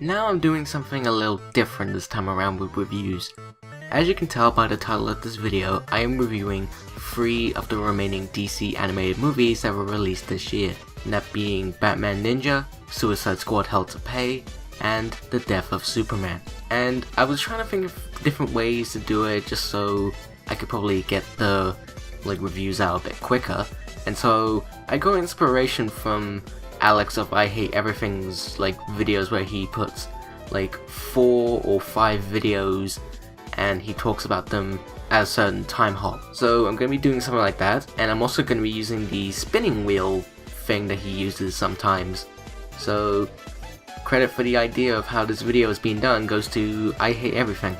Now I'm doing something a little different this time around with reviews. As you can tell by the title of this video, I am reviewing 3 of the remaining DC animated movies that were released this year, and that being Batman Ninja, Suicide Squad Hell to Pay, and The Death of Superman. And I was trying to think of different ways to do it just so I could probably get the reviews out a bit quicker, and so I got inspiration from Alex of I Hate Everything's videos where he puts 4 or 5 videos and he talks about them at a certain time hop. So I'm going to be doing something like that, and I'm also going to be using the spinning wheel thing that he uses sometimes. So credit for the idea of how this video is being done goes to I Hate Everything.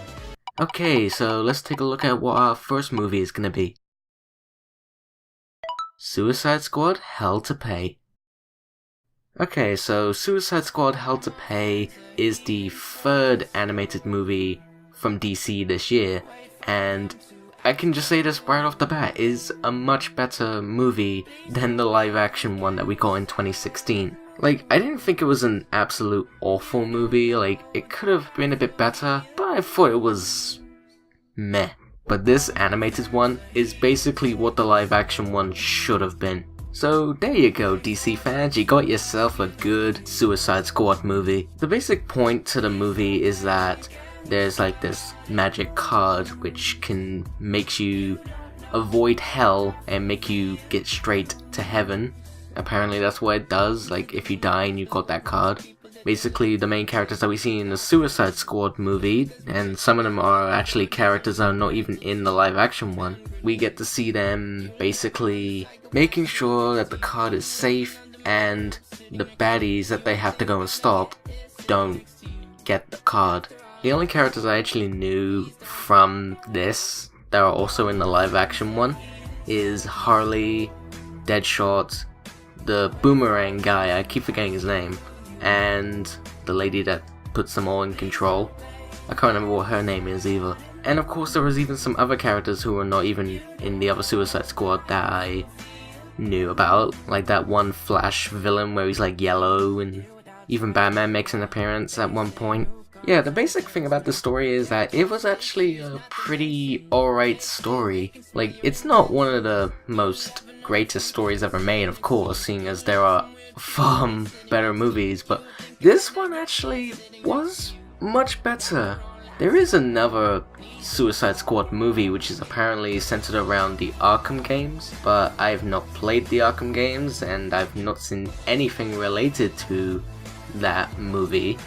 Okay, so let's take a look at what our first movie is going to be. Suicide Squad Hell to Pay. Okay, so Suicide Squad Hell to Pay is the 3rd animated movie from DC this year, and I can just say this right off the bat, is a much better movie than the live action one that we got in 2016. I didn't think it was an absolute awful movie, it could have been a bit better, but I thought it was meh. But this animated one is basically what the live action one should have been. So there you go, DC fans, you got yourself a good Suicide Squad movie. The basic point to the movie is that there's this magic card which can make you avoid hell and make you get straight to heaven. Apparently that's what it does, if you die and you got that card. Basically the main characters that we see in the Suicide Squad movie, and some of them are actually characters that are not even in the live action one, we get to see them basically making sure that the card is safe and the baddies that they have to go and stop don't get the card. The only characters I actually knew from this that are also in the live action one is Harley, Deadshot, the boomerang guy, I keep forgetting his name, and the lady that puts them all in control. I can't remember what her name is either. And of course there was even some other characters who were not even in the other Suicide Squad that I knew about, like that one Flash villain where he's yellow, and even Batman makes an appearance at one point. Yeah, the basic thing about the story is that it was actually a pretty alright story. It's not one of the most greatest stories ever made, of course, seeing as there are far better movies, but this one actually was much better. There is another Suicide Squad movie which is apparently centered around the Arkham games, but I've not played the Arkham games and I've not seen anything related to that movie.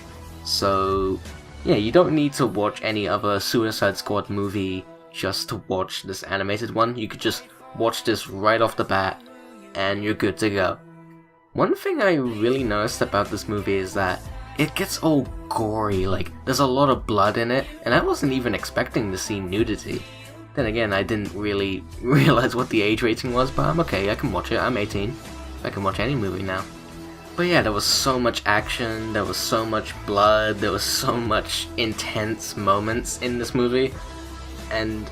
So yeah, you don't need to watch any other Suicide Squad movie just to watch this animated one. You could just watch this right off the bat and you're good to go. One thing I really noticed about this movie is that it gets all gory, there's a lot of blood in it, and I wasn't even expecting to see nudity. Then again, I didn't really realize what the age rating was, but I'm okay, I can watch it, I'm 18. I can watch any movie now. But yeah, there was so much action, there was so much blood, there was so much intense moments in this movie, and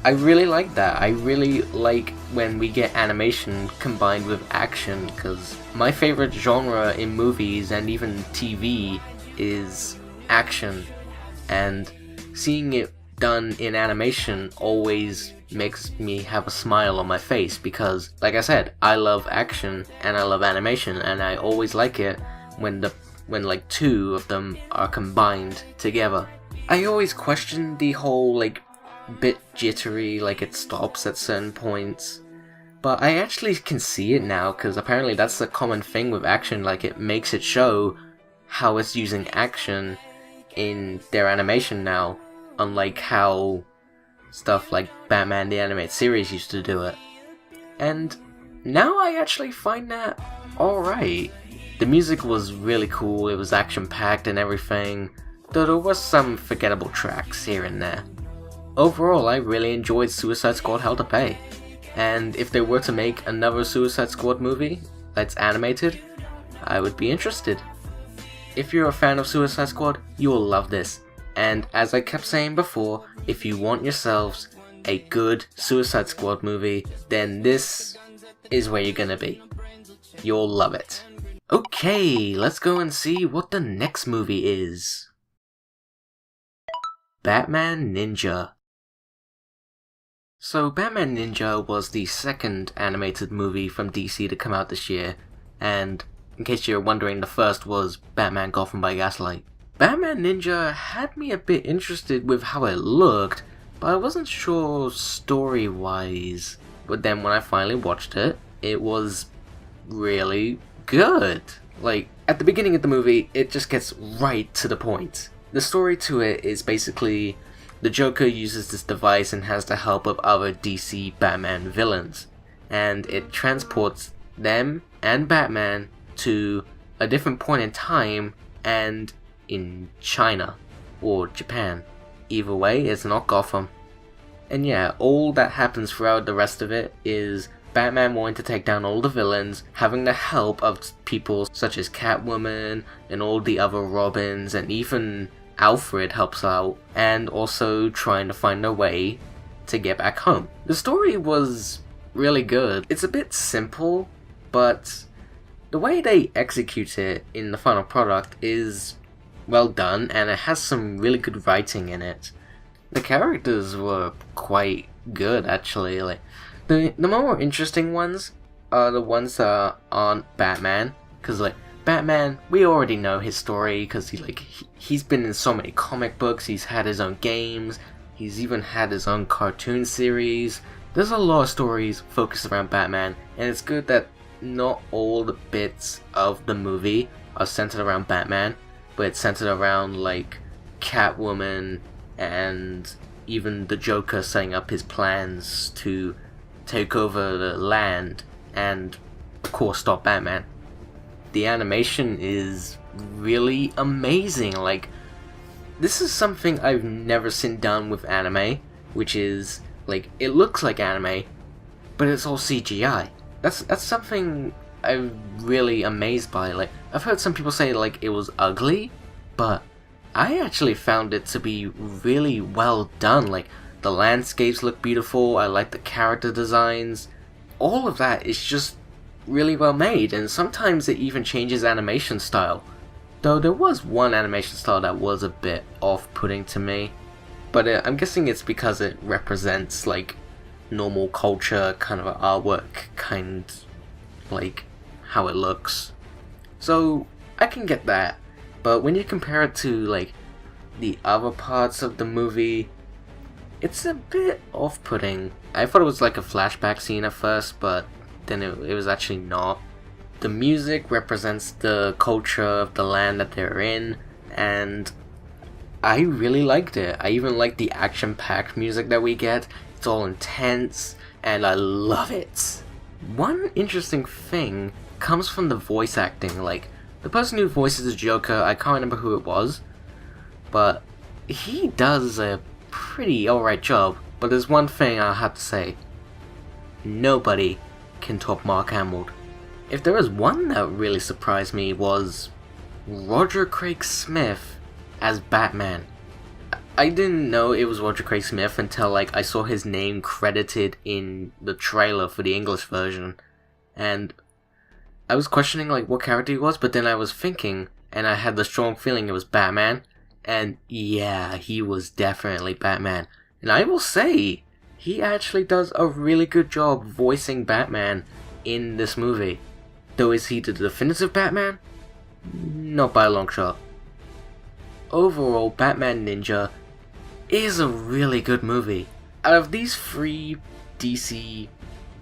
I really like that. I really like when we get animation combined with action, because my favorite genre in movies and even TV is action, and seeing it done in animation always makes me have a smile on my face, because like I said, I love action and I love animation, and I always like it when 2 of them are combined together. I always question the whole bit jittery, it stops at certain points, but I actually can see it now, because apparently that's a common thing with action, it makes it show how it's using action in their animation now, unlike how stuff like Batman the Animated Series used to do it. And now I actually find that alright. The music was really cool, it was action packed and everything, though there was some forgettable tracks here and there. Overall, I really enjoyed Suicide Squad Hell to Pay, and if they were to make another Suicide Squad movie that's animated, I would be interested. If you're a fan of Suicide Squad, you will love this, and as I kept saying before, if you want yourselves a good Suicide Squad movie, then this is where you're gonna be. You'll love it. Okay, let's go and see what the next movie is. Batman Ninja. So Batman Ninja was the second animated movie from DC to come out this year, and in case you're wondering, the first was Batman Gotham by Gaslight. Batman Ninja had me a bit interested with how it looked, but I wasn't sure story-wise. But then when I finally watched it, it was really good. Like, at the beginning of the movie, it just gets right to the point. The story to it is basically the Joker uses this device and has the help of other DC Batman villains, and it transports them and Batman to a different point in time and in China or Japan. Either way, it's not Gotham. And yeah, all that happens throughout the rest of it is Batman wanting to take down all the villains, having the help of people such as Catwoman and all the other Robins, and even Alfred helps out, and also trying to find a way to get back home. The story was really good. It's a bit simple, but the way they execute it in the final product is well done, and it has some really good writing in it. The characters were quite good, actually. Like the more interesting ones are the ones that aren't Batman, because like Batman, we already know his story because he's been in so many comic books, he's had his own games, he's even had his own cartoon series. There's a lot of stories focused around Batman, and it's good that not all the bits of the movie are centered around Batman, but it's centered around like Catwoman and even the Joker setting up his plans to take over the land and of course stop Batman. The animation is really amazing. Like, this is something I've never seen done with anime, which is like it looks like anime, but it's all CGI. That's something I'm really amazed by. Like, I've heard some people say like it was ugly, but I actually found it to be really well done. Like, the landscapes look beautiful, I like the character designs, all of that is just really well made, and sometimes it even changes animation style. Though there was one animation style that was a bit off-putting to me, but I'm guessing it's because it represents like normal culture kind of artwork, kind like how it looks. So I can get that, but when you compare it to like the other parts of the movie, it's a bit off-putting. I thought it was like a flashback scene at first, but then it was actually not. The music represents the culture of the land that they're in, and I really liked it. I even like the action-packed music that we get. It's all intense, and I love it. One interesting thing comes from the voice acting. Like, the person who voices the Joker, I can't remember who it was, but he does a pretty alright job. But there's one thing I have to say. Nobody can top Mark Hamill. If there was one that really surprised me was Roger Craig Smith as Batman. I didn't know it was Roger Craig Smith until like I saw his name credited in the trailer for the English version, and I was questioning like what character he was, but then I was thinking and I had the strong feeling it was Batman, and yeah, he was definitely Batman. And I will say, he actually does a really good job voicing Batman in this movie. Though is he the definitive Batman? Not by a long shot. Overall, Batman Ninja is a really good movie. Out of these 3 DC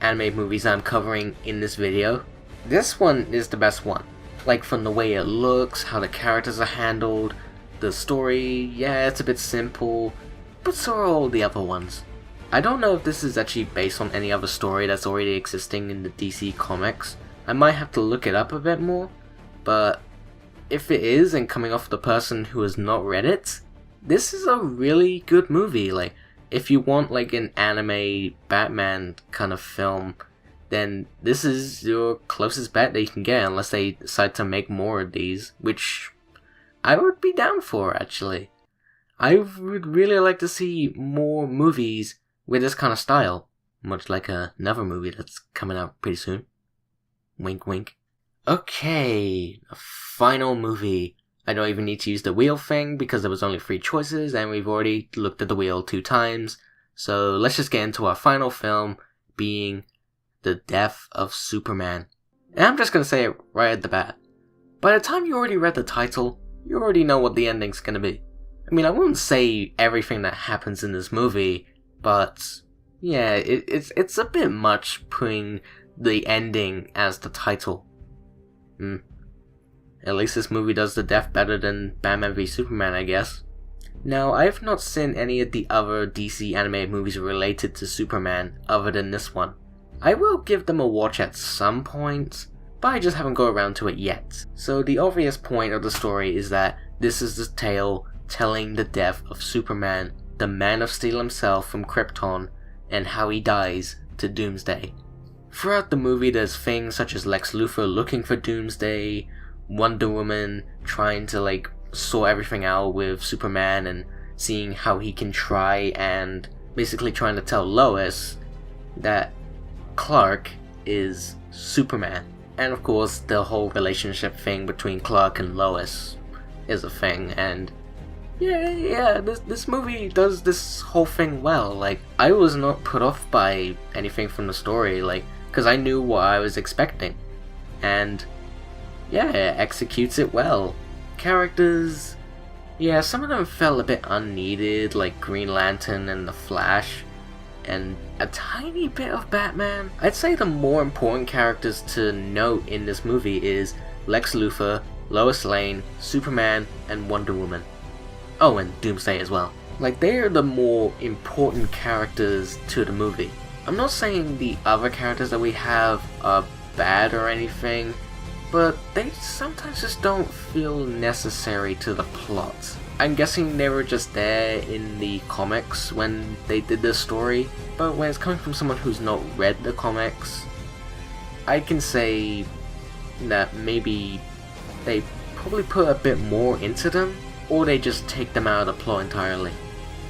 anime movies I'm covering in this video, this one is the best one. Like, from the way it looks, how the characters are handled, the story, yeah, it's a bit simple, but so are all the other ones. I don't know if this is actually based on any other story that's already existing in the DC comics. I might have to look it up a bit more, but if it is, and coming off the person who has not read it, this is a really good movie. Like, if you want like an anime Batman kind of film, then this is your closest bet that you can get, unless they decide to make more of these, which I would be down for, actually. I would really like to see more movies with this kind of style, much like another movie that's coming out pretty soon. Wink wink. Okay, a final movie. I don't even need to use the wheel thing because there was only 3 choices and we've already looked at the wheel 2 times. So let's just get into our final film, being The Death of Superman. And I'm just gonna say it right at the bat. By the time you already read the title, you already know what the ending's gonna be. I mean, I won't say everything that happens in this movie, but yeah, it's a bit much putting the ending as the title. At least this movie does the death better than Batman v Superman, I guess. Now, I have not seen any of the other DC animated movies related to Superman other than this one. I will give them a watch at some point, but I just haven't got around to it yet. So the obvious point of the story is that this is the tale telling the death of Superman, the Man of Steel himself from Krypton, and how he dies to Doomsday. Throughout the movie there's things such as Lex Luthor looking for Doomsday, Wonder Woman trying to sort everything out with Superman and seeing how he can try and basically trying to tell Lois that Clark is Superman. And of course the whole relationship thing between Clark and Lois is a thing, and this movie does this whole thing well. I was not put off by anything from the story, because I knew what I was expecting. And yeah, it executes it well. Characters, yeah, some of them felt a bit unneeded, like Green Lantern and the Flash, and a tiny bit of Batman. I'd say the more important characters to note in this movie is Lex Luthor, Lois Lane, Superman, and Wonder Woman. Oh, and Doomsday as well. They're the more important characters to the movie. I'm not saying the other characters that we have are bad or anything, but they sometimes just don't feel necessary to the plot. I'm guessing they were just there in the comics when they did this story, but when it's coming from someone who's not read the comics, I can say that maybe they probably put a bit more into them, or they just take them out of the plot entirely.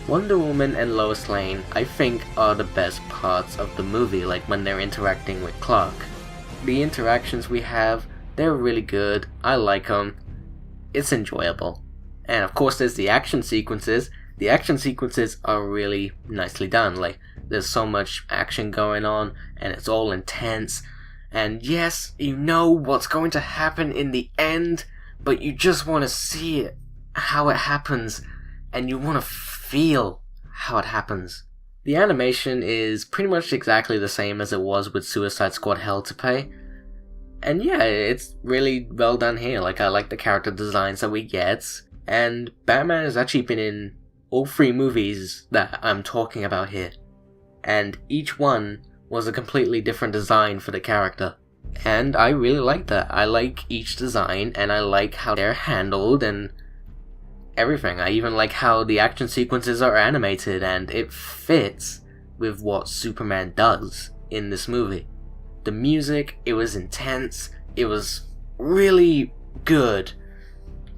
Wonder Woman and Lois Lane, I think, are the best parts of the movie, when they're interacting with Clark. The interactions we have, they're really good, I like them, it's enjoyable. And of course there's the action sequences. The action sequences are really nicely done, there's so much action going on, and it's all intense, and yes, you know what's going to happen in the end, but you just want to see it, how it happens, and you want to feel how it happens. The animation is pretty much exactly the same as it was with Suicide Squad Hell to Pay, and yeah, it's really well done here. I like the character designs that we get, and Batman has actually been in all 3 movies that I'm talking about here, and each one was a completely different design for the character. And I really like that. I like each design, and I like how they're handled and everything. I even like how the action sequences are animated, and it fits with what Superman does in this movie. The music, it was intense, it was really good,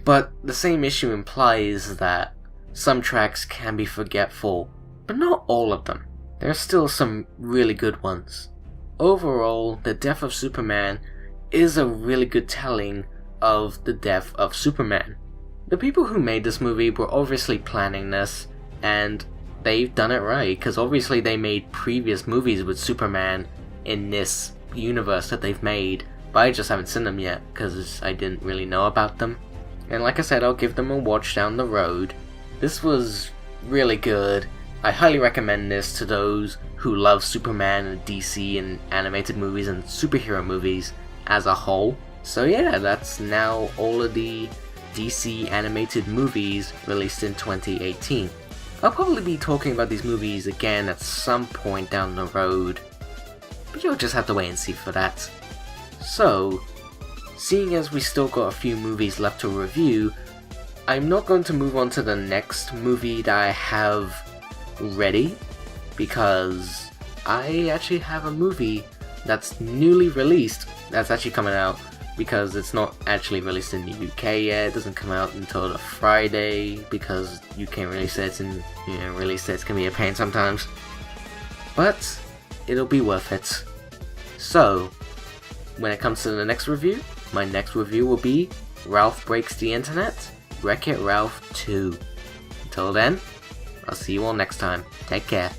but the same issue implies that some tracks can be forgetful, but not all of them. There are still some really good ones. Overall, The Death of Superman is a really good telling of the death of Superman. The people who made this movie were obviously planning this, and they've done it right, because obviously they made previous movies with Superman in this universe that they've made, but I just haven't seen them yet, because I didn't really know about them. And like I said, I'll give them a watch down the road. This was really good. I highly recommend this to those who love Superman and DC and animated movies and superhero movies as a whole. So yeah, that's now all of the DC animated movies released in 2018. I'll probably be talking about these movies again at some point down the road, but you'll just have to wait and see for that. So, seeing as we still got a few movies left to review, I'm not going to move on to the next movie that I have ready, because I actually have a movie that's newly released that's actually coming out, because it's not actually released in the UK yet. It doesn't come out until the Friday, because UK release dates and release dates can be a pain sometimes, but it'll be worth it. So when it comes to the next review, My next review will be Ralph Breaks the Internet, Wreck-It Ralph 2. Until then, I'll see you all next time. Take care.